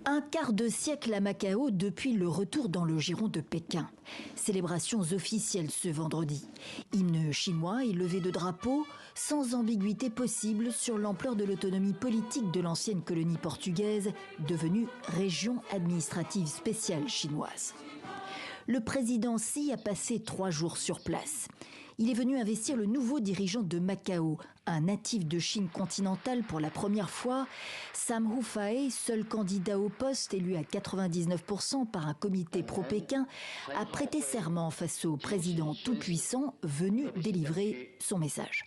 Un quart de siècle à Macao depuis le retour dans le giron de Pékin. Célébrations officielles ce vendredi. Hymne chinois et levée de drapeaux, sans ambiguïté possible sur l'ampleur de l'autonomie politique de l'ancienne colonie portugaise, devenue région administrative spéciale chinoise. Le président Xi a passé 3 jours sur place. Il est venu investir le nouveau dirigeant de Macao, un natif de Chine continentale pour la première fois. Sam Hufei, seul candidat au poste élu à 99% par un comité pro-Pékin, a prêté serment face au président tout-puissant venu délivrer son message.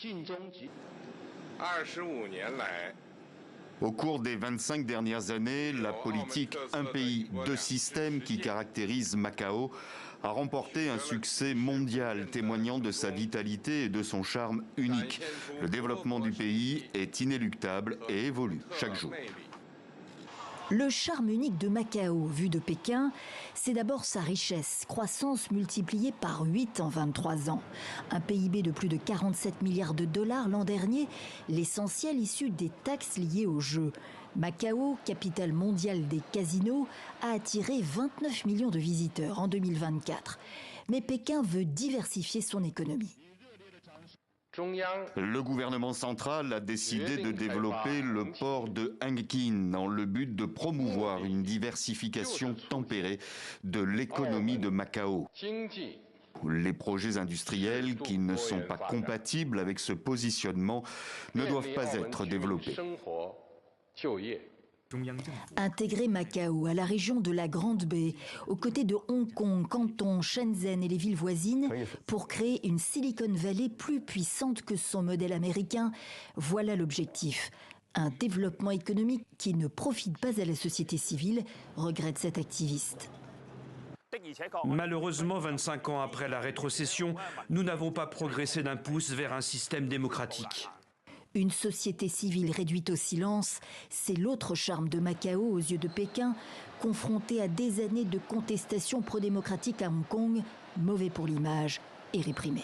Au cours des 25 dernières années, la politique « un pays, deux systèmes » qui caractérise Macao a remporté un succès mondial témoignant de sa vitalité et de son charme unique. Le développement du pays est inéluctable et évolue chaque jour. Le charme unique de Macao, vu de Pékin, c'est d'abord sa richesse, croissance multipliée par 8 en 23 ans. Un PIB de plus de 47 milliards de dollars l'an dernier, l'essentiel issu des taxes liées aux jeux. Macao, capitale mondiale des casinos, a attiré 29 millions de visiteurs en 2024. Mais Pékin veut diversifier son économie. Le gouvernement central a décidé de développer le port de Hanqin dans le but de promouvoir une diversification tempérée de l'économie de Macao. Les projets industriels qui ne sont pas compatibles avec ce positionnement ne doivent pas être développés. Intégrer Macao à la région de la Grande Baie, aux côtés de Hong Kong, Canton, Shenzhen et les villes voisines, pour créer une Silicon Valley plus puissante que son modèle américain, voilà l'objectif. Un développement économique qui ne profite pas à la société civile, regrette cet activiste. Malheureusement, 25 ans après la rétrocession, nous n'avons pas progressé d'un pouce vers un système démocratique. Une société civile réduite au silence, c'est l'autre charme de Macao aux yeux de Pékin, confronté à des années de contestation pro-démocratique à Hong Kong, mauvais pour l'image et réprimé.